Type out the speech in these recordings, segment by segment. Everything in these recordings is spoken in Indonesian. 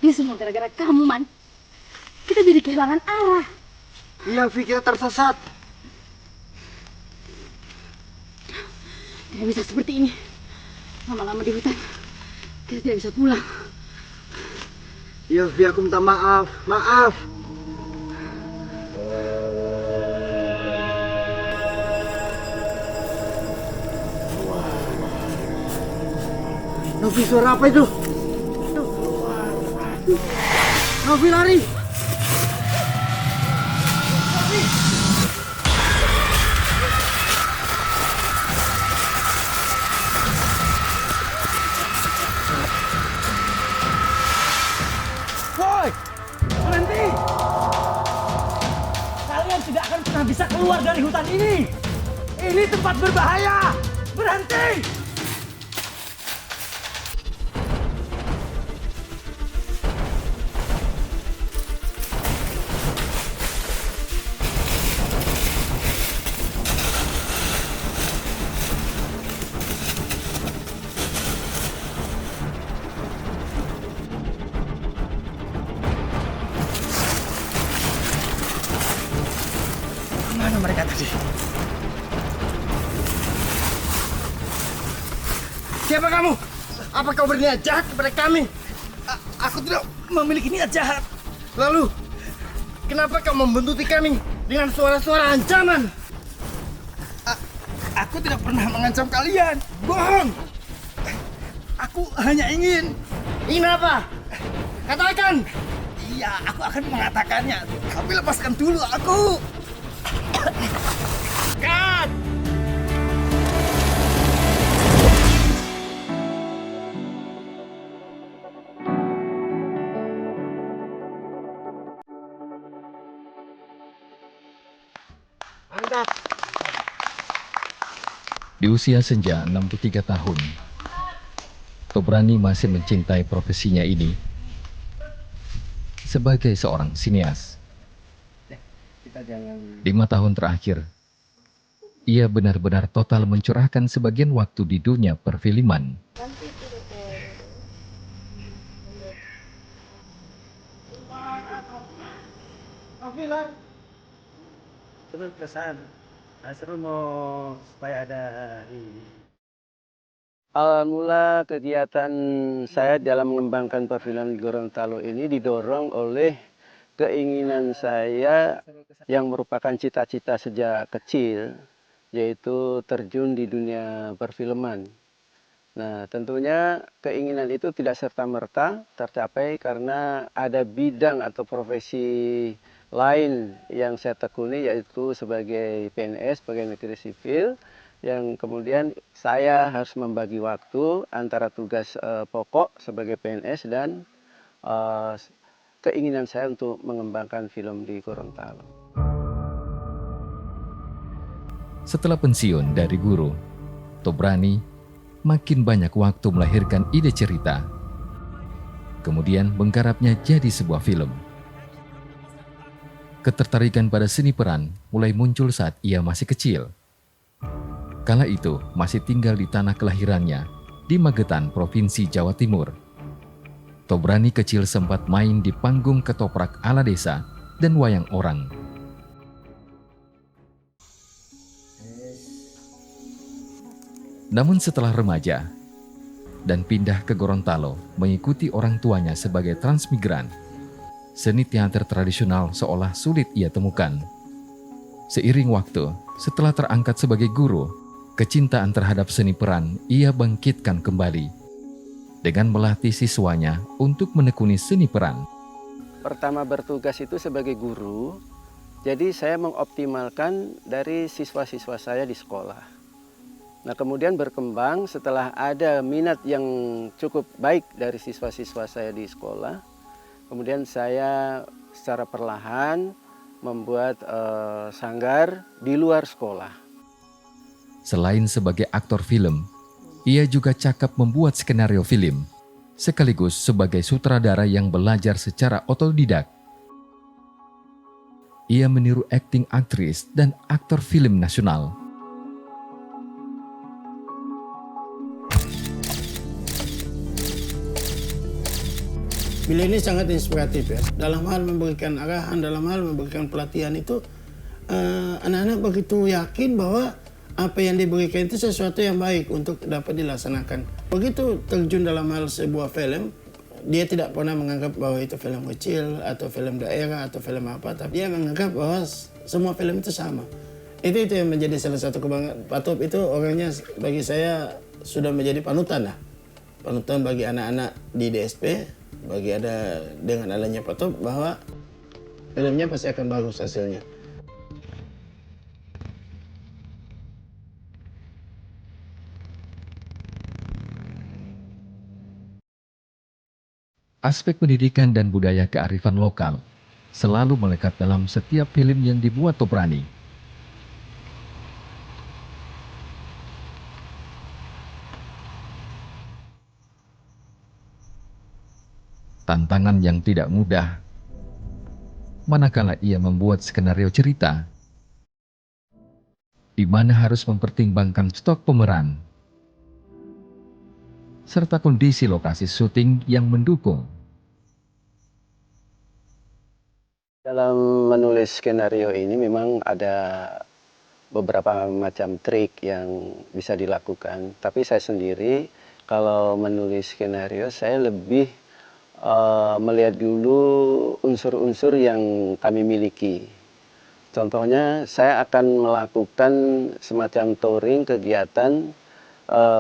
Ini semua gara-gara kamu, Man. Kita jadi kehilangan arah. Iya, Vi, kita tersesat. Tidak bisa seperti ini. Lama-lama di hutan, kita tidak bisa pulang. Iya, Vi, aku minta maaf. Maaf. Novi, suara apa itu? Novi, lari! Woi, berhenti! Kalian tidak akan pernah bisa keluar dari hutan ini. Ini tempat berbahaya. Berhenti! Mana mereka tadi? Siapa kamu? Apa kau berniat jahat kepada kami? Aku tidak memiliki niat jahat. Lalu, kenapa kau membuntuti kami dengan suara-suara ancaman? Aku tidak pernah mengancam kalian. Bohong. Aku hanya ingin. Ingin apa? Katakan! Iya, aku akan mengatakannya. Tapi lepaskan dulu aku. Kat! Mantap! Di usia senja 63 tahun, Tobrani masih mencintai profesinya ini sebagai seorang sinias. 5 tahun terakhir, ia benar-benar total mencurahkan sebagian waktu di dunia perfilman. Terus kesan. Asal mau supaya ada ini. Awal mula kegiatan saya dalam mengembangkan perfilman di Gorontalo ini didorong oleh keinginan saya yang merupakan cita-cita sejak kecil, yaitu terjun di dunia perfilman. Nah, tentunya keinginan itu tidak serta-merta tercapai karena ada bidang atau profesi lain yang saya tekuni, yaitu sebagai PNS, pegawai negeri sipil, yang kemudian saya harus membagi waktu antara tugas pokok sebagai PNS dan keinginan saya untuk mengembangkan film di Gorontalo. Setelah pensiun dari guru, Tobrani makin banyak waktu melahirkan ide cerita. Kemudian menggarapnya jadi sebuah film. Ketertarikan pada seni peran mulai muncul saat ia masih kecil. Kala itu masih tinggal di tanah kelahirannya di Magetan, Provinsi Jawa Timur. Tobrani kecil sempat main di panggung ketoprak ala desa dan wayang orang. Namun setelah remaja dan pindah ke Gorontalo mengikuti orang tuanya sebagai transmigran, seni teater tradisional seolah sulit ia temukan. Seiring waktu, setelah terangkat sebagai guru, kecintaan terhadap seni peran ia bangkitkan kembali dengan melatih siswanya untuk menekuni seni peran. Pertama bertugas itu sebagai guru, jadi saya mengoptimalkan dari siswa-siswa saya di sekolah. Nah, kemudian berkembang setelah ada minat yang cukup baik dari siswa-siswa saya di sekolah. Kemudian saya secara perlahan membuat sanggar di luar sekolah. Selain sebagai aktor film, ia juga cakap membuat skenario film, sekaligus sebagai sutradara yang belajar secara otodidak. Ia meniru akting aktris dan aktor film nasional. Beliau ini sangat inspiratif ya. Dalam hal memberikan arahan, dalam hal memberikan pelatihan itu anak-anak begitu yakin bahwa apa yang diberikan itu sesuatu yang baik untuk dapat dilaksanakan. Begitu terjun dalam hal sebuah film, dia tidak pernah menganggap bahwa itu film kecil atau film daerah atau film apa, tapi dia menganggap bahwa semua film itu sama. Itu yang menjadi salah satu kebanggaan. Pak Top itu orangnya bagi saya sudah menjadi panutan lah. Panutan bagi anak-anak di DSP, bagi ada dengan adanya Pak Top bahwa filmnya pasti akan bagus hasilnya. Aspek pendidikan dan budaya kearifan lokal selalu melekat dalam setiap film yang dibuat Toprani. Tantangan yang tidak mudah, manakala ia membuat skenario cerita, di mana harus mempertimbangkan stok pemeran, serta kondisi lokasi syuting yang mendukung. Dalam menulis skenario ini memang ada beberapa macam trik yang bisa dilakukan. Tapi saya sendiri kalau menulis skenario saya lebih melihat dulu unsur-unsur yang kami miliki. Contohnya saya akan melakukan semacam touring kegiatan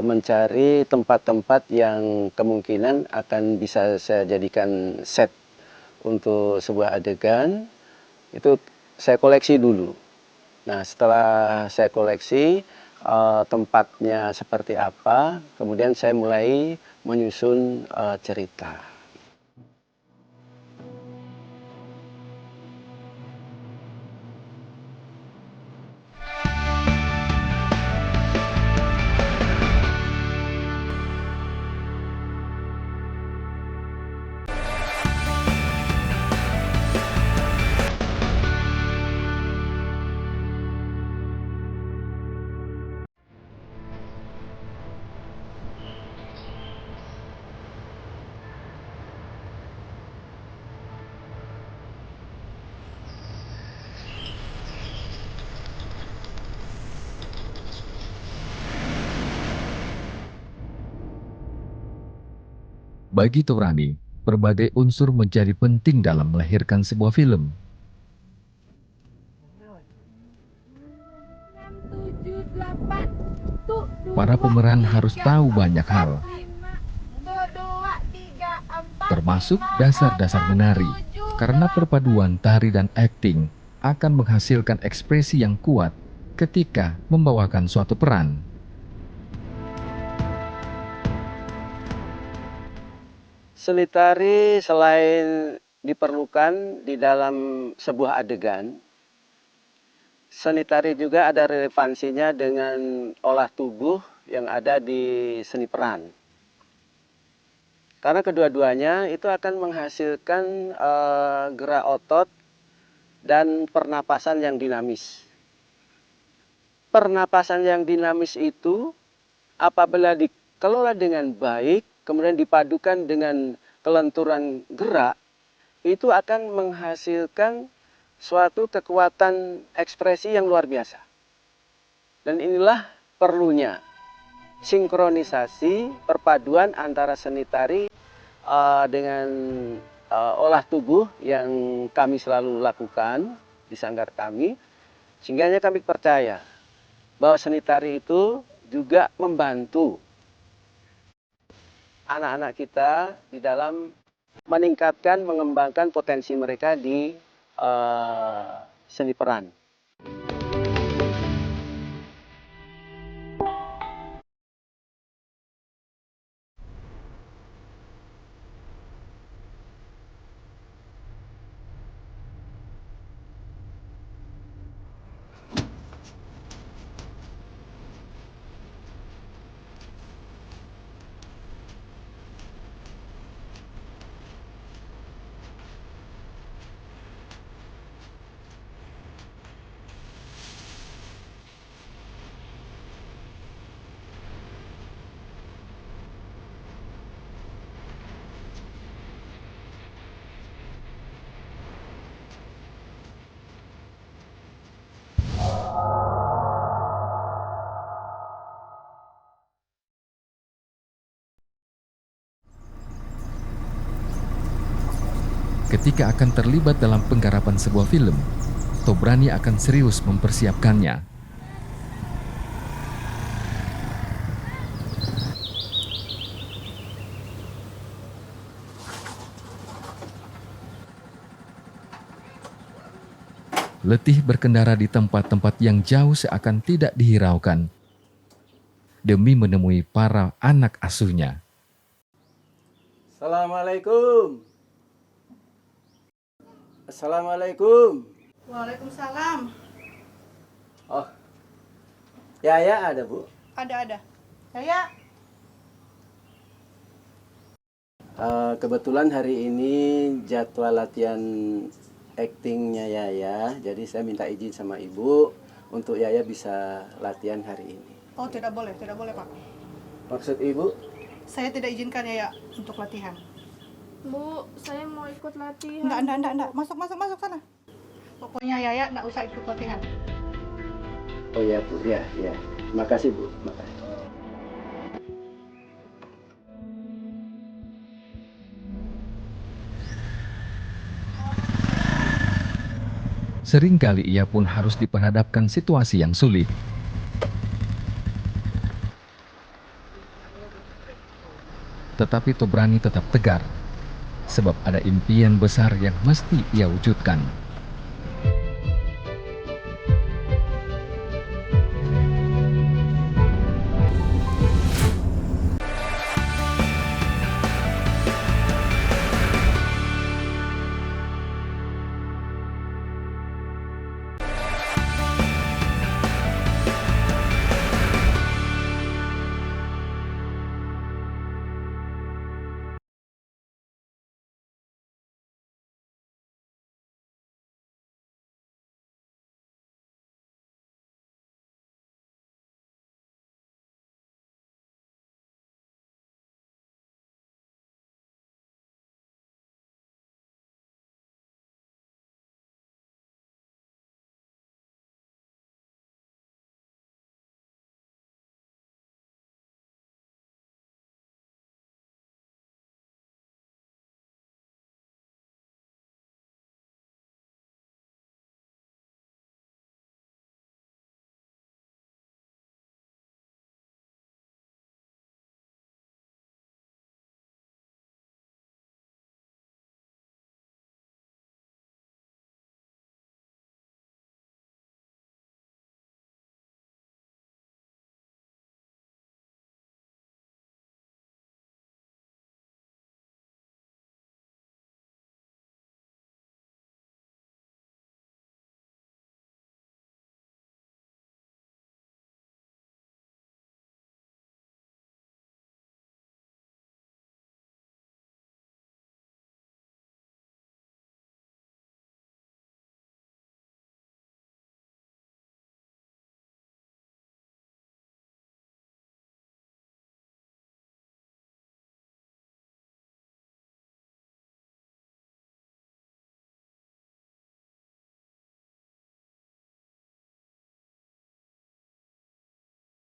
mencari tempat-tempat yang kemungkinan akan bisa saya jadikan set untuk sebuah adegan. Itu saya koleksi dulu. Nah, setelah saya koleksi tempatnya seperti apa, kemudian saya mulai menyusun cerita. Bagi Toprani, berbagai unsur menjadi penting dalam melahirkan sebuah film. Para pemeran harus tahu banyak hal, termasuk dasar-dasar menari, karena perpaduan tari dan akting akan menghasilkan ekspresi yang kuat ketika membawakan suatu peran. Seni tari selain diperlukan di dalam sebuah adegan, seni tari juga ada relevansinya dengan olah tubuh yang ada di seni peran. Karena kedua-duanya itu akan menghasilkan gerak otot dan pernapasan yang dinamis. Pernapasan yang dinamis itu apabila dikelola dengan baik, kemudian dipadukan dengan kelenturan gerak, itu akan menghasilkan suatu kekuatan ekspresi yang luar biasa. Dan inilah perlunya sinkronisasi perpaduan antara seni tari dengan olah tubuh yang kami selalu lakukan di sanggar kami, sehingga kami percaya bahwa seni tari itu juga membantu anak-anak kita di dalam meningkatkan, mengembangkan potensi mereka di seni peran. Ketika akan terlibat dalam penggarapan sebuah film, Tobrani akan serius mempersiapkannya. Letih berkendara di tempat-tempat yang jauh seakan tidak dihiraukan demi menemui para anak asuhnya. Assalamualaikum. Assalamualaikum. Waalaikumsalam. Oh, Yaya ada, Bu? Ada. Yaya. Kebetulan hari ini jadwal latihan aktingnya Yaya, jadi saya minta izin sama Ibu untuk Yaya bisa latihan hari ini. Oh, tidak boleh Pak. Maksud Ibu? Saya tidak izinkan Yaya untuk latihan. Bu, saya mau ikut latihan. Enggak. Masuk sana. Pokoknya Yaya enggak usah ikut latihan. Oh ya, Bu. Ya. Makasih, Bu. Makasih. Seringkali ia pun harus diperhadapkan situasi yang sulit. Tetapi Tobrani tetap tegar, sebab ada impian besar yang mesti ia wujudkan.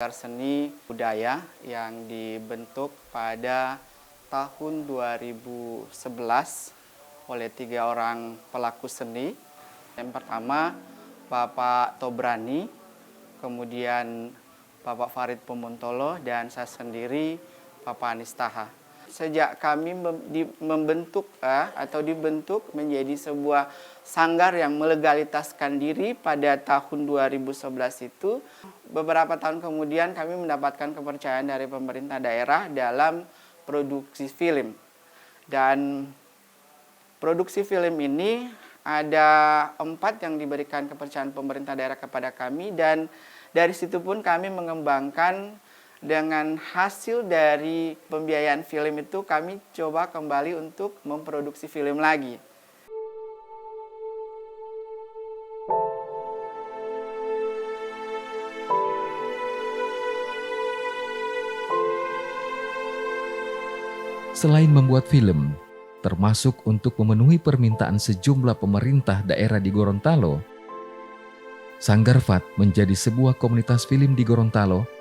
Seni budaya yang dibentuk pada tahun 2011 oleh 3 orang pelaku seni. Yang pertama Bapak Tobrani, kemudian Bapak Farid Pemuntolo, dan saya sendiri Bapak Anistaha. Sejak kami dibentuk menjadi sebuah sanggar yang melegalitaskan diri pada tahun 2011 itu, beberapa tahun kemudian kami mendapatkan kepercayaan dari pemerintah daerah dalam produksi film. Dan produksi film ini ada 4 yang diberikan kepercayaan pemerintah daerah kepada kami, dan dari situ pun kami mengembangkan. Dengan hasil dari pembiayaan film itu, kami coba kembali untuk memproduksi film lagi. Selain membuat film, termasuk untuk memenuhi permintaan sejumlah pemerintah daerah di Gorontalo, Sanggar FAT menjadi sebuah komunitas film di Gorontalo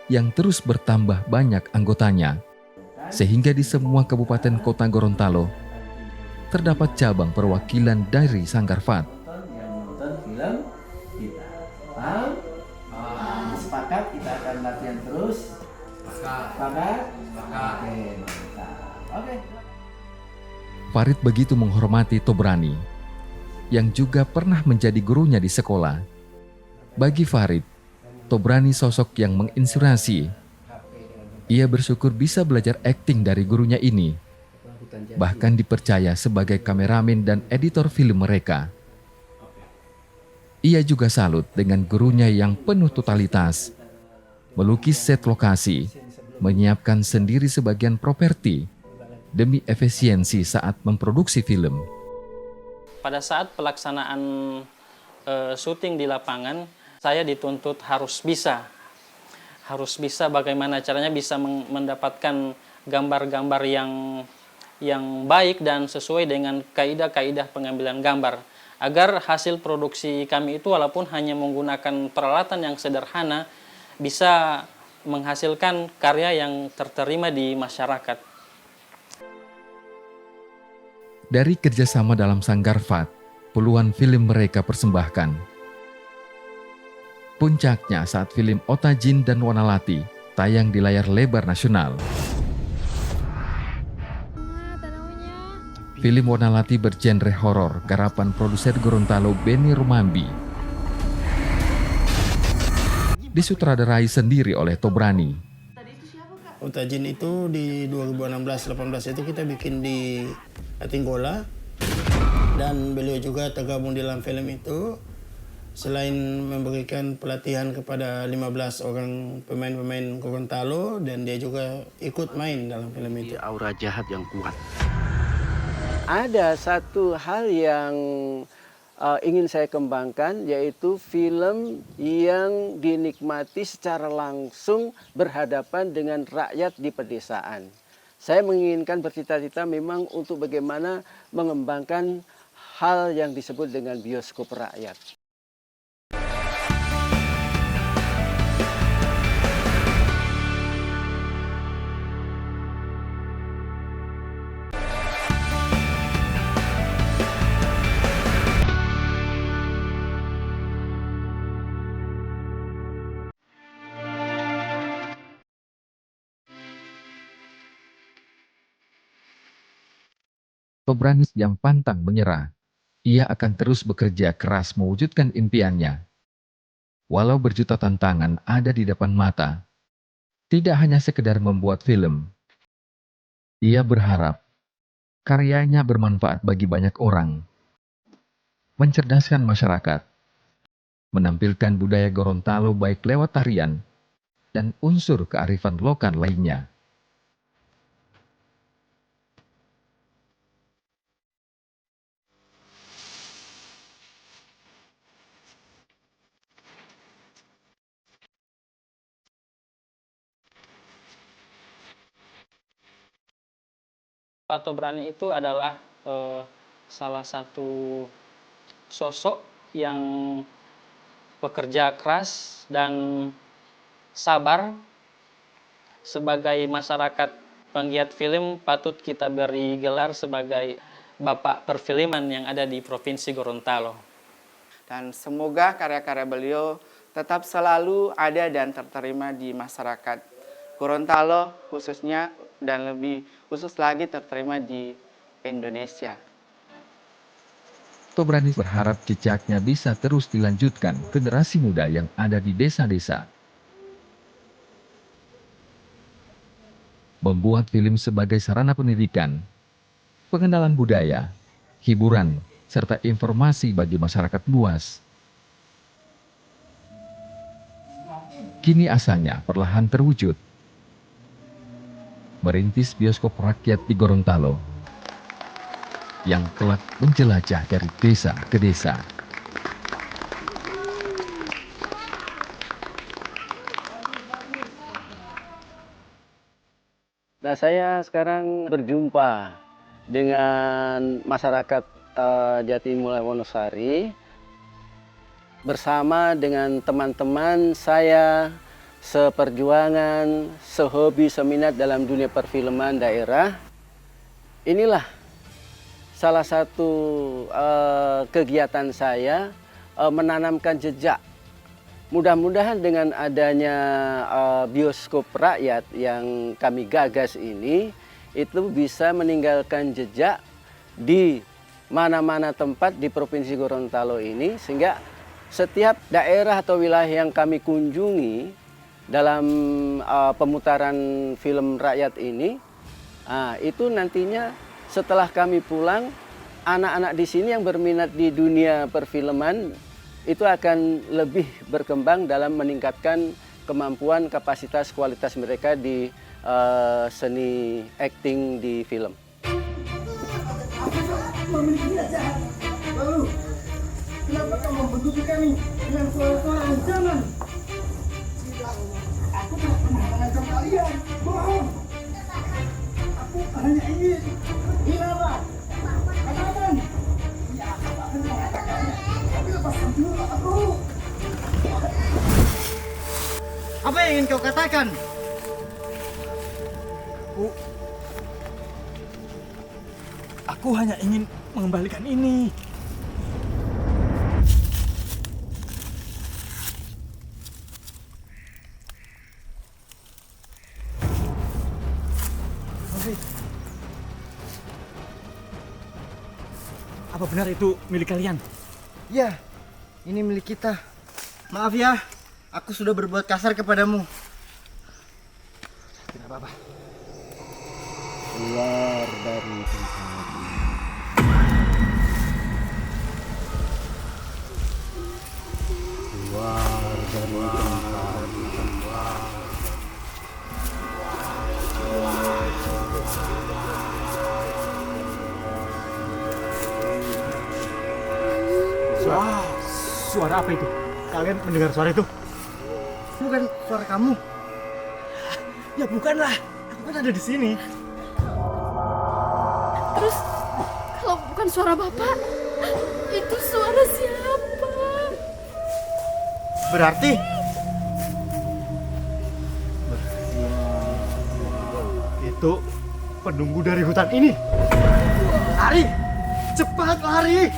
yang terus bertambah banyak anggotanya, sehingga di semua kabupaten kota Gorontalo terdapat cabang perwakilan dari Sanggar FAT. Yang menonton film kita. Paham? Sepakat kita akan latihan terus. Sepakat? Oke, mantap. Oke. Farid begitu menghormati Tobrani, yang juga pernah menjadi gurunya di sekolah. Bagi Farid, Tobrani sosok yang menginspirasi. Ia bersyukur bisa belajar akting dari gurunya ini, bahkan dipercaya sebagai kameramen dan editor film mereka. Ia juga salut dengan gurunya yang penuh totalitas, melukis set lokasi, menyiapkan sendiri sebagian properti, demi efisiensi saat memproduksi film. Pada saat pelaksanaan syuting di lapangan, saya dituntut harus bisa bagaimana caranya bisa mendapatkan gambar-gambar yang baik dan sesuai dengan kaidah-kaidah pengambilan gambar, agar hasil produksi kami itu walaupun hanya menggunakan peralatan yang sederhana bisa menghasilkan karya yang terterima di masyarakat. Dari kerjasama dalam Sanggar FAT, puluhan film mereka persembahkan. Puncaknya saat film Otajin dan Wanalati tayang di layar lebar nasional. Film Wanalati bergenre horor garapan produser Gorontalo Benny Rumambi. Disutradarai sendiri oleh Tobrani. Otajin itu di 2016-18 itu kita bikin di Atinggola, dan beliau juga tergabung di dalam film itu. Selain memberikan pelatihan kepada 15 orang pemain-pemain Gorontalo, dan dia juga ikut main dalam film itu. Aura jahat yang kuat. Ada satu hal yang ingin saya kembangkan, yaitu film yang dinikmati secara langsung berhadapan dengan rakyat di pedesaan. Saya menginginkan bercita-cita memang untuk bagaimana mengembangkan hal yang disebut dengan bioskop rakyat. Tobrani yang pantang menyerah. Ia akan terus bekerja keras mewujudkan impiannya. Walau berjuta tantangan ada di depan mata, tidak hanya sekedar membuat film. Ia berharap karyanya bermanfaat bagi banyak orang, mencerdaskan masyarakat, menampilkan budaya Gorontalo baik lewat tarian dan unsur kearifan lokal lainnya. Pak Tobrani itu adalah salah satu sosok yang pekerja keras dan sabar. Sebagai masyarakat penggiat film, patut kita beri gelar sebagai Bapak Perfilman yang ada di Provinsi Gorontalo. Dan semoga karya-karya beliau tetap selalu ada dan terterima di masyarakat Gorontalo khususnya, dan lebih khusus lagi terterima di Indonesia. Tobrani berharap jejaknya bisa terus dilanjutkan generasi muda yang ada di desa-desa. Membuat film sebagai sarana pendidikan, pengenalan budaya, hiburan, serta informasi bagi masyarakat luas. Kini asanya perlahan terwujud. Merintis bioskop rakyat di Gorontalo yang kelak menjelajah dari desa ke desa. Nah, saya sekarang berjumpa dengan masyarakat Jatimulya Wonosari bersama dengan teman-teman saya seperjuangan, sehobi, seminat dalam dunia perfilman daerah. Inilah salah satu kegiatan saya menanamkan jejak. Mudah-mudahan dengan adanya bioskop rakyat yang kami gagas ini, itu bisa meninggalkan jejak di mana-mana tempat di Provinsi Gorontalo ini, sehingga setiap daerah atau wilayah yang kami kunjungi dalam pemutaran film rakyat ini, itu nantinya setelah kami pulang, anak-anak di sini yang berminat di dunia perfilman itu akan lebih berkembang dalam meningkatkan kemampuan, kapasitas, kualitas mereka di seni acting di film. Lalu, kenapa kamu membentuki kami dengan suara-suara ancaman? Aku tidak pernah mengancam kalian. Bohong. Aku hanya ingin. Kenapa? Katakan. Ya, aku akan mengatakannya. Tapi lepaskan dulu aku. Apa yang ingin kau katakan? Aku hanya ingin mengembalikan ini. Apa benar itu milik kalian? Ya, ini milik kita. Maaf ya, aku sudah berbuat kasar kepadamu. Tidak apa-apa. Keluar dari tempat ini. Keluar dari tempat ini. Suara apa itu? Kalian mendengar suara itu? Bukan suara kamu. Ya bukanlah. Aku kan ada di sini. Terus, kalau bukan suara Bapak, itu suara siapa? Berarti itu penunggu dari hutan ini. lari. Cepat lari.